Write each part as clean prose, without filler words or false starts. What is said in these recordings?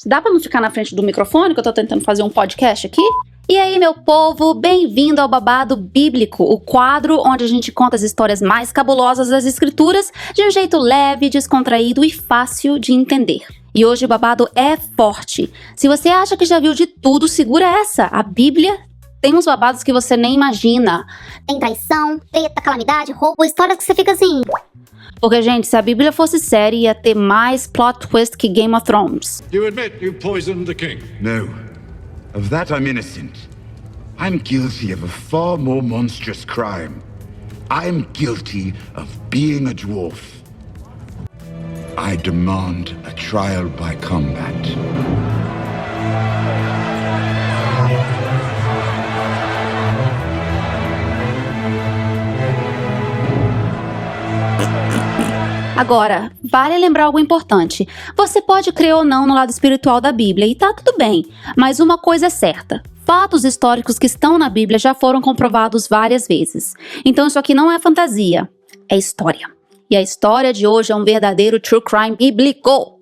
Dá pra não ficar na frente do microfone, que eu tô tentando fazer um podcast aqui? E aí, meu povo, bem-vindo ao Babado Bíblico, o quadro onde a gente conta as histórias mais cabulosas das escrituras de um jeito leve, descontraído e fácil de entender. E hoje o babado é forte. Se você acha que já viu de tudo, segura essa. A Bíblia tem uns babados que você nem imagina. Tem traição, treta, calamidade, roubo, histórias que você fica assim. Porque, gente, se a Bíblia fosse série, ia ter mais plot twist que Game of Thrones. You admit you poisoned the king? No. Of that I'm innocent. I'm guilty of a far more monstrous crime. I'm guilty of being a dwarf. I demand a trial by combat. Agora, vale lembrar algo importante. Você pode crer ou não no lado espiritual da Bíblia, e tá tudo bem. Mas uma coisa é certa. Fatos históricos que estão na Bíblia já foram comprovados várias vezes. Então isso aqui não é fantasia, é história. E a história de hoje é um verdadeiro true crime bíblico.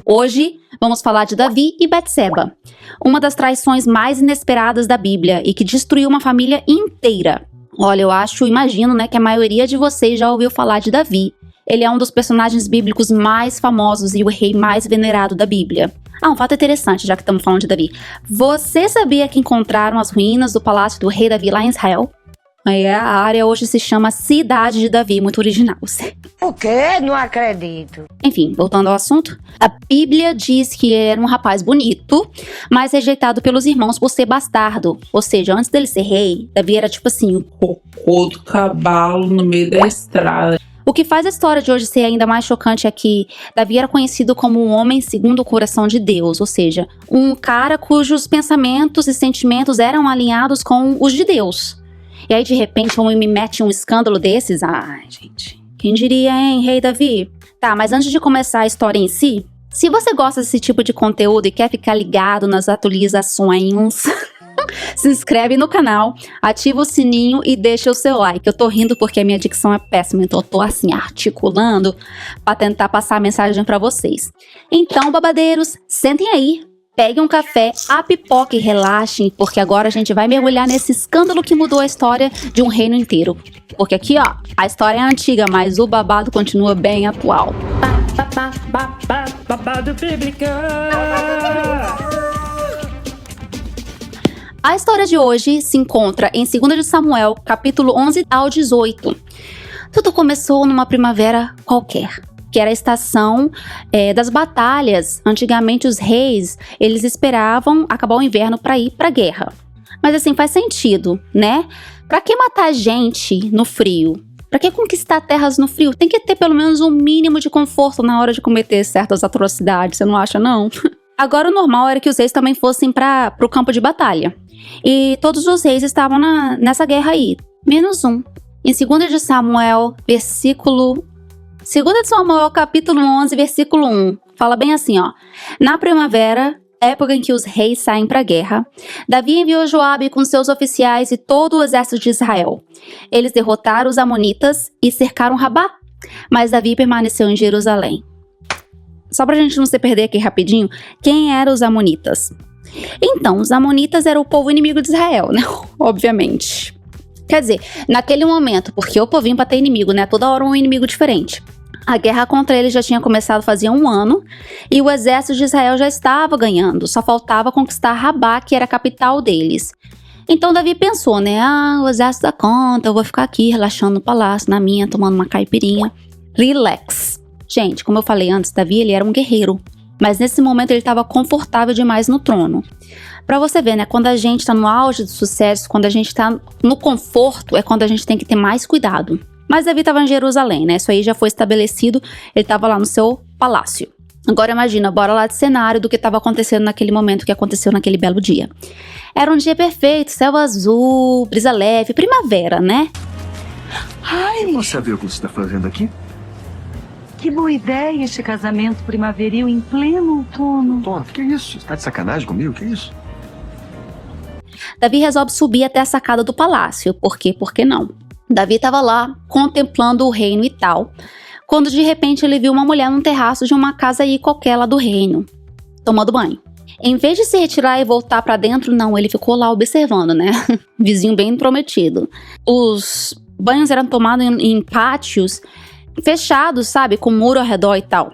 Hoje, vamos falar de Davi e Betseba. Uma das traições mais inesperadas da Bíblia e que destruiu uma família inteira. Olha, imagino, né, que a maioria de vocês já ouviu falar de Davi. Ele é um dos personagens bíblicos mais famosos e o rei mais venerado da Bíblia. Um fato interessante, já que estamos falando de Davi. Você sabia que encontraram as ruínas do palácio do rei Davi lá em Israel? A área hoje se chama Cidade de Davi, muito original. O quê? Não acredito. Enfim, voltando ao assunto, a Bíblia diz que ele era um rapaz bonito, mas rejeitado pelos irmãos por ser bastardo. Ou seja, antes dele ser rei, Davi era tipo assim, o cocô do cavalo no meio da estrada. O que faz a história de hoje ser ainda mais chocante é que Davi era conhecido como um homem segundo o coração de Deus, ou seja, um cara cujos pensamentos e sentimentos eram alinhados com os de Deus. E aí, de repente, um homem me mete um escândalo desses? Ai, gente, quem diria, hein, rei Davi? Tá, mas antes de começar a história em si, se você gosta desse tipo de conteúdo e quer ficar ligado nas atualizações... Se inscreve no canal, ativa o sininho e deixa o seu like. Eu tô rindo porque a minha dicção é péssima, então eu tô assim articulando pra tentar passar a mensagem pra vocês. Então, babadeiros, sentem aí, peguem um café, a pipoca e relaxem, porque agora a gente vai mergulhar nesse escândalo que mudou a história de um reino inteiro. Porque aqui, ó, a história é antiga, mas o babado continua bem atual. Babado bíblico. A história de hoje se encontra em 2 de Samuel, capítulo 11 ao 18. Tudo começou numa primavera qualquer, que era a estação das batalhas. Antigamente os reis, eles esperavam acabar o inverno para ir para a guerra. Mas assim, faz sentido, né? Para que matar gente no frio? Para que conquistar terras no frio? Tem que ter pelo menos um mínimo de conforto na hora de cometer certas atrocidades, você não acha não? Agora o normal era que os reis também fossem para o campo de batalha. E todos os reis estavam nessa guerra aí, menos um. Em 2 de Samuel, capítulo 11, versículo 1, fala bem assim, ó. Na primavera, época em que os reis saem para a guerra, Davi enviou Joabe com seus oficiais e todo o exército de Israel. Eles derrotaram os amonitas e cercaram Rabá, mas Davi permaneceu em Jerusalém. Só pra gente não se perder aqui rapidinho, quem eram os amonitas? Então, os amonitas eram o povo inimigo de Israel, né? Obviamente. Quer dizer, naquele momento, porque o povinho pra ter inimigo, né? Toda hora um inimigo diferente. A guerra contra eles já tinha começado fazia um ano e o exército de Israel já estava ganhando. Só faltava conquistar Rabá, que era a capital deles. Então Davi pensou, né? O exército dá conta, eu vou ficar aqui relaxando no palácio, na minha, tomando uma caipirinha. Relax. Gente, como eu falei antes, Davi ele era um guerreiro. Mas nesse momento ele estava confortável demais no trono. Pra você ver, né? Quando a gente tá no auge do sucesso, quando a gente tá no conforto, é quando a gente tem que ter mais cuidado. Mas Davi estava em Jerusalém, né? Isso aí já foi estabelecido, ele estava lá no seu palácio. Agora imagina, bora lá de cenário do que estava acontecendo naquele momento, que aconteceu naquele belo dia. Era um dia perfeito, céu azul, brisa leve, primavera, né? Ai, moça, vê o que você está fazendo aqui? Que boa ideia este casamento primaveril em pleno outono. Tona, que é isso? Você tá de sacanagem comigo? Que é isso? Davi resolve subir até a sacada do palácio. Por quê? Por que não? Davi estava lá, contemplando o reino e tal, quando de repente ele viu uma mulher num terraço de uma casa aí qualquer lá do reino. tomando banho. Em vez de se retirar e voltar pra dentro, não, ele ficou lá observando, né? Vizinho bem intrometido. Os banhos eram tomados em pátios fechados, sabe? Com muro ao redor e tal.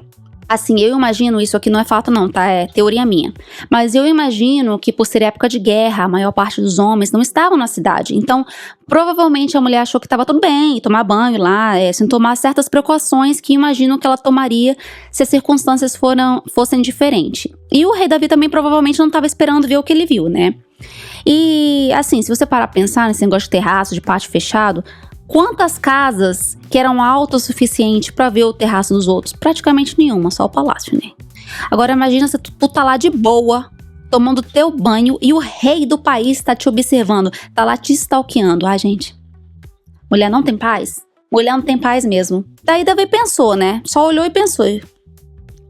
Assim, eu imagino, isso aqui não é fato não, tá? É teoria minha. Mas eu imagino que por ser época de guerra, a maior parte dos homens não estavam na cidade. Então, provavelmente a mulher achou que estava tudo bem, tomar banho lá, sem tomar certas precauções que imagino que ela tomaria se as circunstâncias fossem diferentes. E o rei Davi também provavelmente não estava esperando ver o que ele viu, né? E, assim, se você parar pra pensar nesse negócio de terraço, de pátio fechado, quantas casas que eram altas o suficiente pra ver o terraço dos outros? Praticamente nenhuma, só o palácio, né? Agora imagina se tu tá lá de boa, tomando teu banho e o rei do país tá te observando, tá lá te stalkeando. Ai, gente, mulher não tem paz? Mulher não tem paz mesmo. Daí Davi pensou, né? Só olhou e pensou.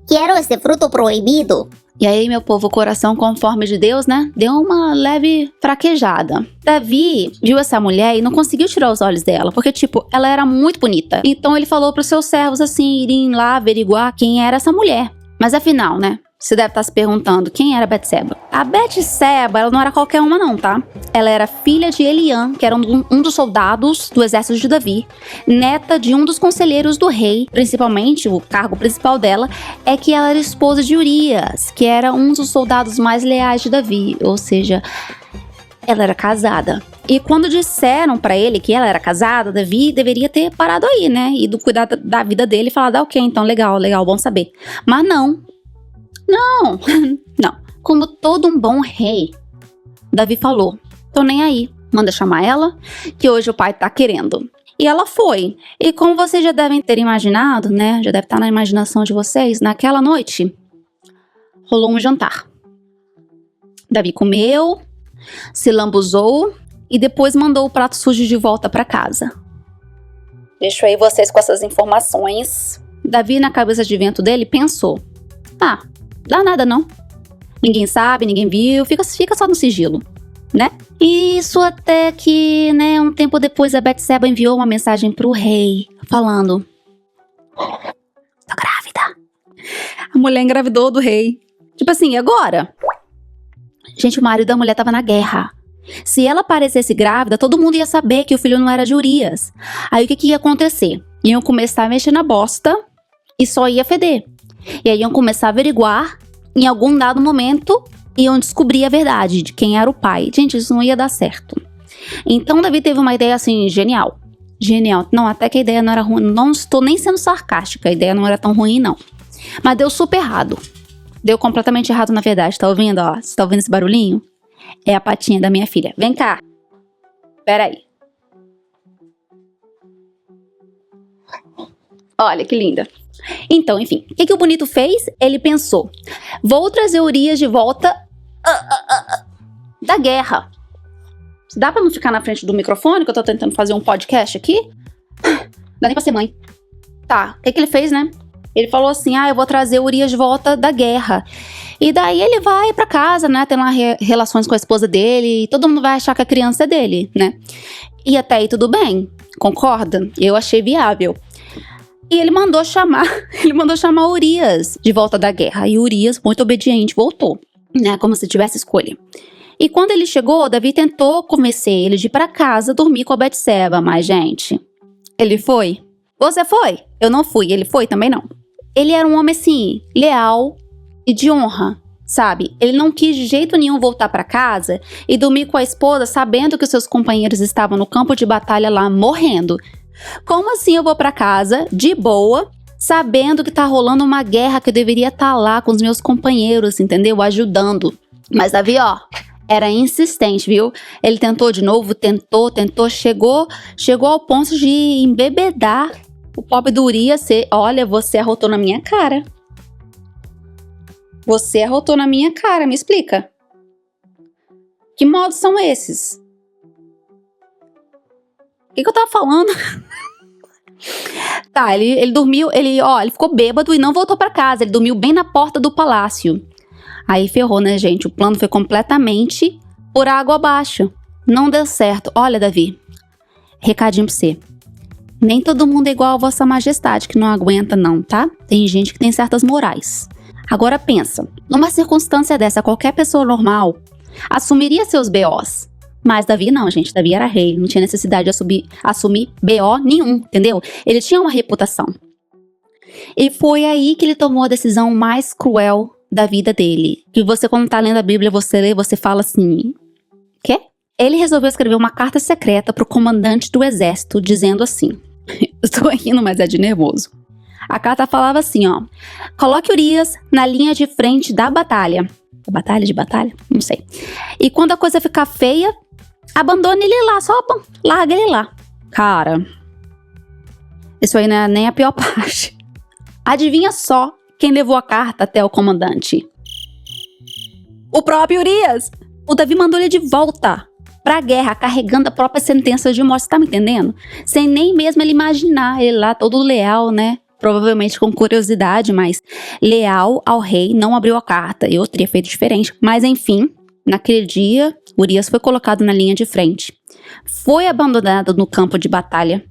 Quero esse fruto proibido. E aí, meu povo, o coração conforme de Deus, né? Deu uma leve fraquejada. Davi viu essa mulher e não conseguiu tirar os olhos dela, porque, tipo, ela era muito bonita. Então ele falou pros seus servos, assim, irem lá averiguar quem era essa mulher. Mas afinal, né? Você deve estar se perguntando quem era Betseba. A Betseba, ela não era qualquer uma não, tá? Ela era filha de Eliam, que era um dos soldados do exército de Davi, neta de um dos conselheiros do rei. Principalmente, o cargo principal dela é que ela era esposa de Urias, que era um dos soldados mais leais de Davi. Ou seja, ela era casada. E quando disseram pra ele que ela era casada, Davi deveria ter parado aí, né? E cuidar da vida dele e falar, ok, então legal, bom saber. Mas não. Não. Como todo um bom rei, Davi falou, tô nem aí, manda chamar ela, que hoje o pai tá querendo. E ela foi. E como vocês já devem ter imaginado, né, já deve estar na imaginação de vocês, naquela noite, rolou um jantar. Davi comeu, se lambuzou e depois mandou o prato sujo de volta pra casa. Deixo aí vocês com essas informações. Davi, na cabeça de vento dele, pensou, dá nada não. Ninguém sabe, ninguém viu, fica só no sigilo, né? Isso até que, né, um tempo depois a Betseba enviou uma mensagem pro rei, falando, tô grávida. A mulher engravidou do rei. Tipo assim, e agora? Gente, o marido da mulher tava na guerra. Se ela aparecesse grávida, todo mundo ia saber que o filho não era de Urias. Aí o que ia acontecer? Iam começar a mexer na bosta e só ia feder. E aí iam começar a averiguar, em algum dado momento, iam descobrir a verdade de quem era o pai. Gente, isso não ia dar certo. Então Davi teve uma ideia assim, genial. Não, até que a ideia não era ruim, não estou nem sendo sarcástica, a ideia não era tão ruim não. Mas deu super errado. Deu completamente errado na verdade, tá ouvindo, ó? Você tá ouvindo esse barulhinho? É a patinha da minha filha. Vem cá. Pera aí. Olha que linda. Então, enfim, o que o bonito fez? Ele pensou, vou trazer Urias de volta da guerra. Dá pra não ficar na frente do microfone, que eu tô tentando fazer um podcast aqui? Dá nem pra ser mãe. Tá, o que ele fez, né? Ele falou assim, eu vou trazer Urias de volta da guerra. E daí ele vai pra casa, né, tem lá relações com a esposa dele, e todo mundo vai achar que a criança é dele, né? E até aí tudo bem, concorda? Eu achei viável. E ele mandou chamar Urias de volta da guerra. E Urias, muito obediente, voltou, né? Como se tivesse escolha. E quando ele chegou, Davi tentou convencer ele de ir pra casa dormir com a Betseba. Mas, gente, ele foi? Você foi? Eu não fui. Ele foi? Também não. Ele era um homem, assim, leal e de honra, sabe? Ele não quis de jeito nenhum voltar pra casa e dormir com a esposa sabendo que seus companheiros estavam no campo de batalha lá morrendo. Como assim eu vou pra casa, de boa, sabendo que tá rolando uma guerra que eu deveria estar lá com os meus companheiros, entendeu? Ajudando. Mas Davi, ó, era insistente, viu? Ele tentou de novo, tentou, chegou ao ponto de embebedar o pobre do Urias. Olha, você arrotou na minha cara. Você arrotou na minha cara, me explica. Que modos são esses? O que eu tava falando? Tá, ele dormiu, ele ficou bêbado e não voltou pra casa. Ele dormiu bem na porta do palácio. Aí ferrou, né, gente? O plano foi completamente por água abaixo. Não deu certo. Olha, Davi, recadinho pra você. Nem todo mundo é igual a Vossa Majestade, que não aguenta não, tá? Tem gente que tem certas morais. Agora pensa, numa circunstância dessa, qualquer pessoa normal assumiria seus BOs. Mas Davi não, gente. Davi era rei, não tinha necessidade de assumir BO nenhum, entendeu? Ele tinha uma reputação. E foi aí que ele tomou a decisão mais cruel da vida dele. Que você, quando tá lendo a Bíblia, você lê, você fala assim... Quê? Ele resolveu escrever uma carta secreta pro comandante do exército, dizendo assim... Estou rindo, mas é de nervoso. A carta falava assim, ó... Coloque Urias na linha de frente da batalha. Batalha de batalha? Não sei. E quando a coisa ficar feia, abandone ele lá, só larga ele lá. Cara... Isso aí não é nem a pior parte. Adivinha só quem levou a carta até o comandante? O próprio Urias! O Davi mandou ele de volta pra guerra, carregando a própria sentença de morte, você tá me entendendo? Sem nem mesmo ele imaginar, ele lá todo leal, né? Provavelmente com curiosidade, mas leal ao rei, não abriu a carta. Eu teria feito diferente. Mas enfim, naquele dia, Urias foi colocado na linha de frente. Foi abandonado no campo de batalha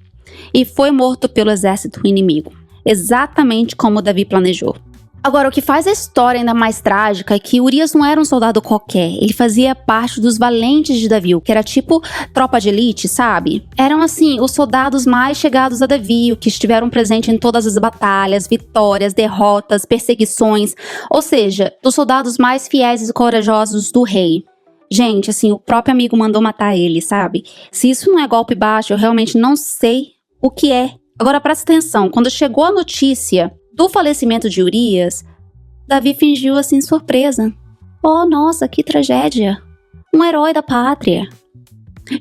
e foi morto pelo exército inimigo. Exatamente como Davi planejou. Agora, o que faz a história ainda mais trágica é que Urias não era um soldado qualquer. Ele fazia parte dos valentes de Davi, que era tipo tropa de elite, sabe? Eram, assim, os soldados mais chegados a Davi, que estiveram presentes em todas as batalhas, vitórias, derrotas, perseguições. Ou seja, dos soldados mais fiéis e corajosos do rei. Gente, assim, o próprio amigo mandou matar ele, sabe? Se isso não é golpe baixo, eu realmente não sei o que é. Agora, presta atenção. Quando chegou a notícia do falecimento de Urias, Davi fingiu assim surpresa. Oh, nossa, que tragédia. Um herói da pátria.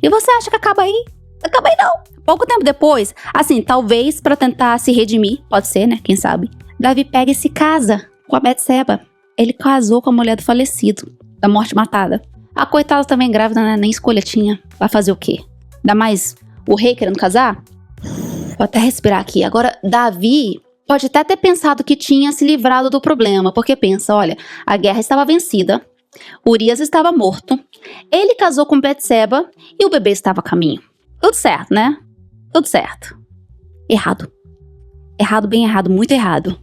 E você acha que acaba aí? Acaba aí não. Pouco tempo depois, assim, talvez pra tentar se redimir, pode ser, né? Quem sabe? Davi pega e se casa com a Betseba. Ele casou com a mulher do falecido, da morte matada. A coitada também grávida, né? Nem escolha tinha. Vai fazer o quê? Ainda mais o rei querendo casar? Vou até respirar aqui. Agora, Davi pode até ter pensado que tinha se livrado do problema, porque pensa, olha, a guerra estava vencida, Urias estava morto, ele casou com Betseba e o bebê estava a caminho. Tudo certo, né? Tudo certo. Errado. Errado, bem errado, muito errado.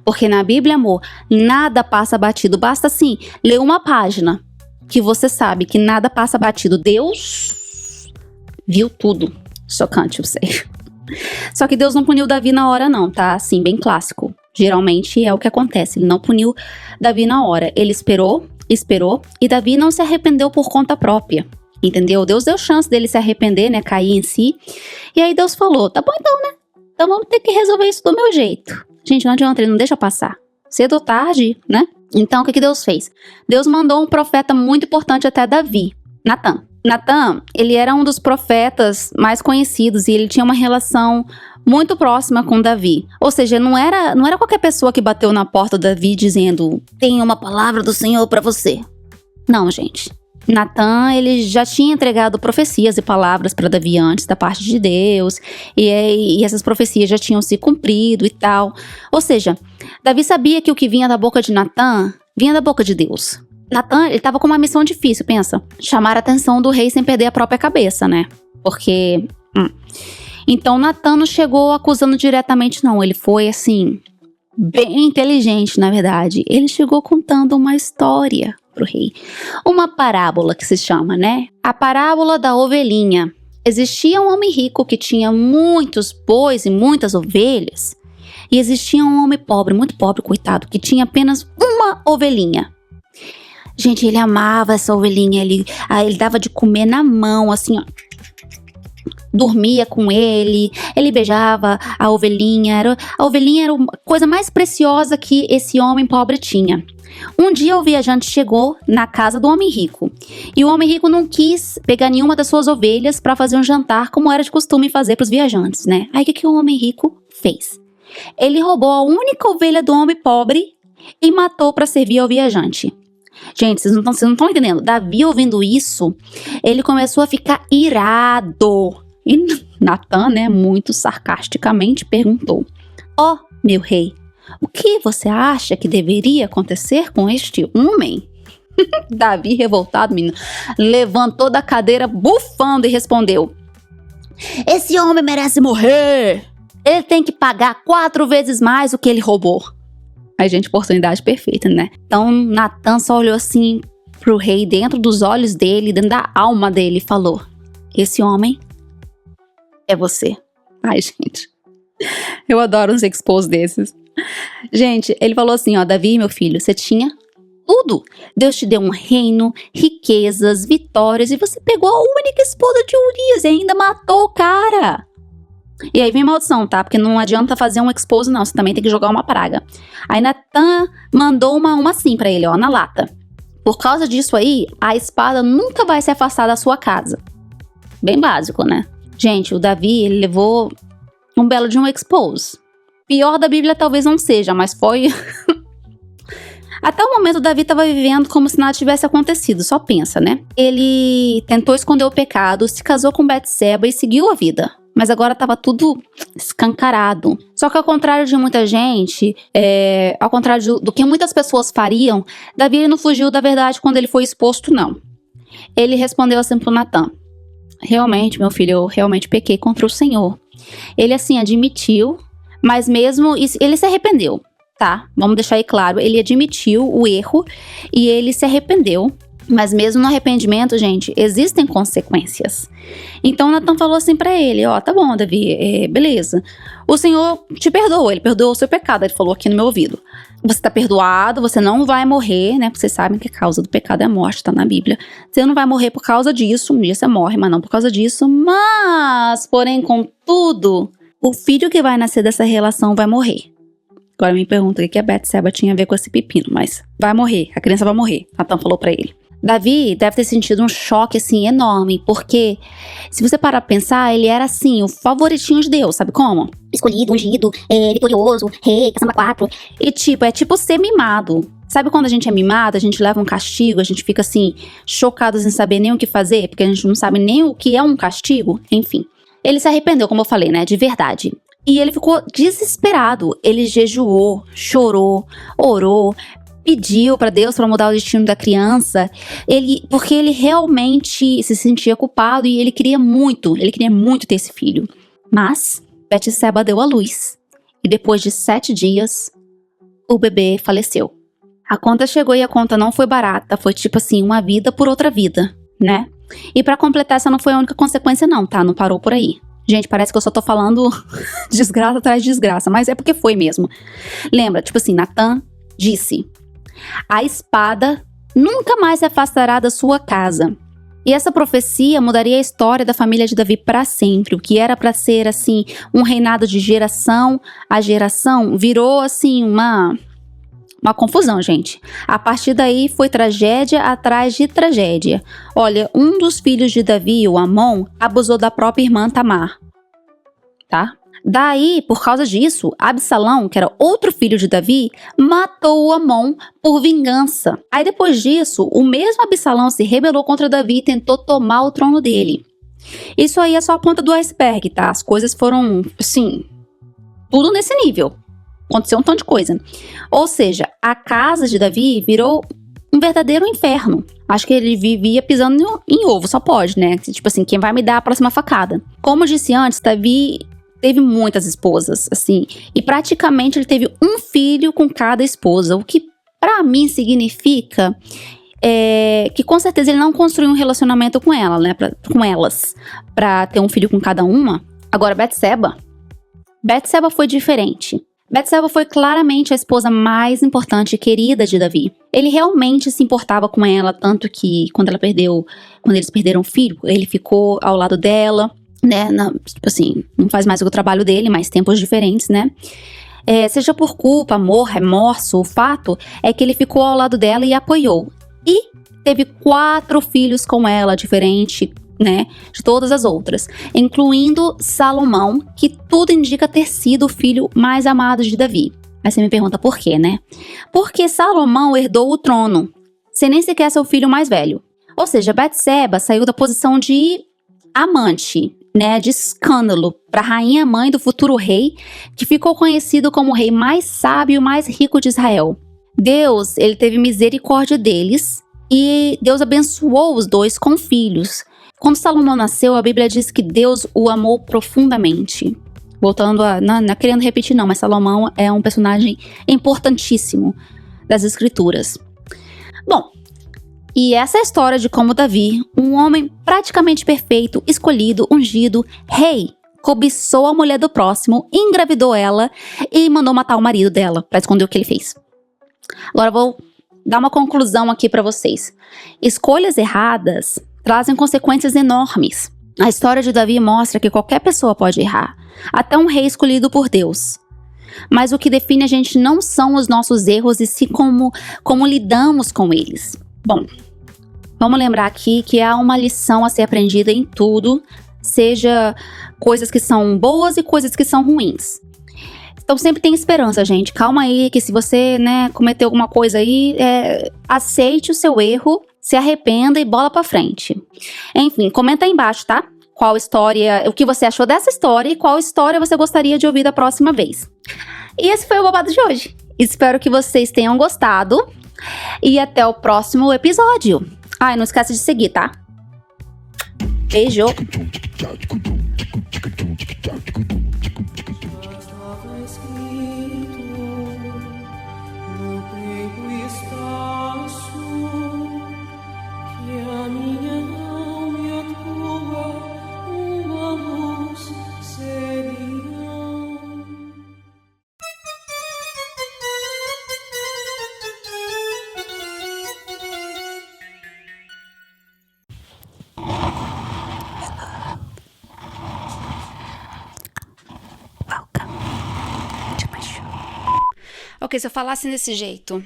Porque na Bíblia, amor, nada passa batido. Basta, assim, ler uma página que você sabe que nada passa batido. Deus viu tudo. Chocante, eu sei. Só que Deus não puniu Davi na hora não, tá? Assim, bem clássico. Geralmente é o que acontece. Ele não puniu Davi na hora. Ele esperou e Davi não se arrependeu por conta própria. Entendeu? Deus deu chance dele se arrepender, né? Cair em si. E aí Deus falou, tá bom então, né? Então vamos ter que resolver isso do meu jeito. Gente, não adianta, ele não deixa passar. Cedo ou tarde, né? Então o que Deus fez? Deus mandou um profeta muito importante até Davi, Natan. Natan, ele era um dos profetas mais conhecidos e ele tinha uma relação muito próxima com Davi. Ou seja, não era qualquer pessoa que bateu na porta de Davi dizendo, tem uma palavra do Senhor para você. Não, gente. Natan, ele já tinha entregado profecias e palavras para Davi antes da parte de Deus, e essas profecias já tinham se cumprido e tal. Ou seja, Davi sabia que o que vinha da boca de Natan vinha da boca de Deus. Natan, ele estava com uma missão difícil, pensa. Chamar a atenção do rei sem perder a própria cabeça, né? Porque... Então, Natan não chegou acusando diretamente, não. Ele foi, assim, bem inteligente, na verdade. Ele chegou contando uma história pro rei. Uma parábola que se chama, né? A parábola da ovelhinha. Existia um homem rico que tinha muitos bois e muitas ovelhas. E existia um homem pobre, muito pobre, coitado, que tinha apenas uma ovelhinha. Gente, ele amava essa ovelhinha, ele dava de comer na mão, assim, ó. Dormia com ele beijava a ovelhinha. A ovelhinha era a coisa mais preciosa que esse homem pobre tinha. Um dia o viajante chegou na casa do homem rico. E o homem rico não quis pegar nenhuma das suas ovelhas para fazer um jantar, como era de costume fazer para os viajantes, né? Aí o que o homem rico fez? Ele roubou a única ovelha do homem pobre e matou para servir ao viajante. Gente, vocês não estão entendendo. Davi, ouvindo isso, ele começou a ficar irado. E Natan, né, muito sarcasticamente perguntou: Ó, meu rei, o que você acha que deveria acontecer com este homem? Davi, revoltado, menino, levantou da cadeira bufando e respondeu: Esse homem merece morrer. Ele tem que pagar 4 vezes mais o que ele roubou. Ai, gente, oportunidade perfeita, né? Então, Natan só olhou assim pro rei, dentro dos olhos dele, dentro da alma dele, e falou: esse homem é você. Ai, gente, eu adoro uns expos desses. Gente, ele falou assim, ó: Davi, meu filho, você tinha tudo. Deus te deu um reino, riquezas, vitórias, e você pegou a única esposa de Urias e ainda matou o cara. E aí vem maldição, tá? Porque não adianta fazer um expose, não. Você também tem que jogar uma praga. Aí Natan mandou uma assim pra ele, ó, na lata. Por causa disso aí, a espada nunca vai se afastar da sua casa. Bem básico, né? Gente, o Davi, ele levou um belo de um expose. Pior da Bíblia talvez não seja, mas foi... Até o momento, Davi estava vivendo como se nada tivesse acontecido, só pensa, né? Ele tentou esconder o pecado, se casou com Betseba e seguiu a vida. Mas agora estava tudo escancarado. Só que ao contrário de muita gente, ao contrário do que muitas pessoas fariam, Davi ele não fugiu da verdade quando ele foi exposto, não. Ele respondeu assim pro Natan: realmente, meu filho, eu realmente pequei contra o Senhor. Ele assim admitiu, mas mesmo isso, ele se arrependeu, tá? Vamos deixar aí claro, ele admitiu o erro e ele se arrependeu. Mas mesmo no arrependimento, gente, existem consequências. Então Natan falou assim pra ele: ó, tá bom, Davi, beleza. O Senhor te perdoou, ele perdoou o seu pecado. Ele falou aqui no meu ouvido: você tá perdoado, você não vai morrer, né? Porque vocês sabem que a causa do pecado é a morte, tá na Bíblia. Você não vai morrer por causa disso, um dia você morre, mas não por causa disso. Mas, porém, contudo, o filho que vai nascer dessa relação vai morrer. Agora me pergunta o que a Betseba tinha a ver com esse pepino, mas vai morrer, a criança vai morrer. Natan falou pra ele. Davi deve ter sentido um choque, assim, enorme, porque, se você parar pra pensar, ele era, assim, o favoritinho de Deus, sabe como? Escolhido, ungido, vitorioso, rei, caçamba 4. E, é tipo ser mimado. Sabe quando a gente é mimado, a gente leva um castigo, a gente fica, assim, chocado sem saber nem o que fazer, porque a gente não sabe nem o que é um castigo? Enfim, ele se arrependeu, como eu falei, né, de verdade. E ele ficou desesperado, ele jejuou, chorou, orou, pediu pra Deus pra mudar o destino da criança, porque ele realmente se sentia culpado e ele queria muito ter esse filho. Mas Betseba deu à luz e depois de 7 dias, o bebê faleceu. A conta chegou e a conta não foi barata, foi tipo assim, uma vida por outra vida, né? E pra completar, essa não foi a única consequência não, tá? Não parou por aí. Gente, parece que eu só tô falando desgraça atrás de desgraça, mas é porque foi mesmo. Lembra, tipo assim, Natan disse: a espada nunca mais se afastará da sua casa. E essa profecia mudaria a história da família de Davi para sempre. O que era para ser, assim, um reinado de geração a geração, virou, assim, uma confusão, gente. A partir daí foi tragédia atrás de tragédia. Olha, um dos filhos de Davi, o Amon, abusou da própria irmã Tamar, tá? Daí, por causa disso, Absalão, que era outro filho de Davi, matou o Amon por vingança. Aí depois disso, o mesmo Absalão se rebelou contra Davi e tentou tomar o trono dele. Isso aí é só a ponta do iceberg, tá? As coisas foram, assim, tudo nesse nível. Aconteceu um tanto de coisa. Ou seja, a casa de Davi virou um verdadeiro inferno. Acho que ele vivia pisando em ovo, só pode, né? Tipo assim, quem vai me dar a próxima facada? Como eu disse antes, Davi teve muitas esposas, assim, e praticamente ele teve um filho com cada esposa, o que pra mim significa que com certeza ele não construiu um relacionamento com ela, né, com elas, pra ter um filho com cada uma. Agora, Betseba foi diferente. Betseba foi claramente a esposa mais importante e querida de Davi. Ele realmente se importava com ela, tanto que quando eles perderam o filho, ele ficou ao lado dela, né, tipo assim, não faz mais o trabalho dele, mas tempos diferentes, né? Seja por culpa, amor, remorso, o fato é que ele ficou ao lado dela e apoiou. E teve 4 filhos com ela, diferente, né, de todas as outras, incluindo Salomão, que tudo indica ter sido o filho mais amado de Davi. Aí você me pergunta por quê, né? Porque Salomão herdou o trono, sem nem sequer ser o filho mais velho. Ou seja, Betseba saiu da posição de amante, né, de escândalo, para a rainha mãe do futuro rei, que ficou conhecido como o rei mais sábio e mais rico de Israel. Deus, ele teve misericórdia deles e Deus abençoou os dois com filhos. Quando Salomão nasceu, a Bíblia diz que Deus o amou profundamente. Voltando a... Não querendo repetir não, mas Salomão é um personagem importantíssimo das escrituras. Bom, e essa é a história de como Davi, um homem praticamente perfeito, escolhido, ungido, rei, cobiçou a mulher do próximo, engravidou ela e mandou matar o marido dela pra esconder o que ele fez. Agora eu vou dar uma conclusão aqui pra vocês. Escolhas erradas trazem consequências enormes. A história de Davi mostra que qualquer pessoa pode errar, até um rei escolhido por Deus. Mas o que define a gente não são os nossos erros, e sim como lidamos com eles. Bom, vamos lembrar aqui que há uma lição a ser aprendida em tudo, seja coisas que são boas e coisas que são ruins. Então sempre tem esperança, gente. Calma aí, que se você, cometeu alguma coisa aí, aceite o seu erro, se arrependa e bola pra frente. Enfim, comenta aí embaixo, tá? Qual história, o que você achou dessa história e qual história você gostaria de ouvir da próxima vez. E esse foi o Babado de hoje. Espero que vocês tenham gostado e até o próximo episódio. Ah, e não esquece de seguir, tá? Beijo! Ok, se eu falasse desse jeito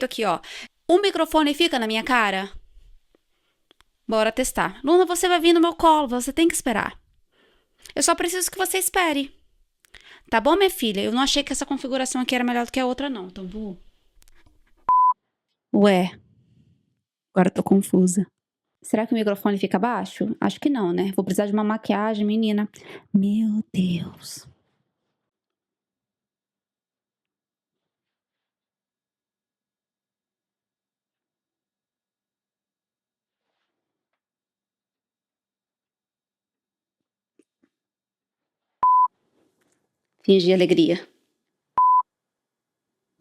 aqui, ó. O microfone fica na minha cara? Bora testar. Luna, você vai vir no meu colo, você tem que esperar. Eu só preciso que você espere. Tá bom, minha filha? Eu não achei que essa configuração aqui era melhor do que a outra, não. Então vou... Ué. Agora eu tô confusa. Será que o microfone fica baixo? Acho que não, né? Vou precisar de uma maquiagem, menina. Meu Deus. Fingir alegria.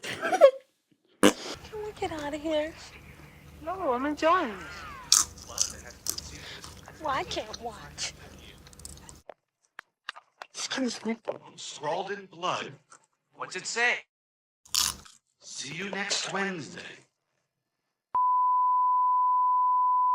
Can we get out of here? No, I'm enjoying this. Well, I can't watch. Excuse me. Scrawled in blood. What's it say? See you next Wednesday.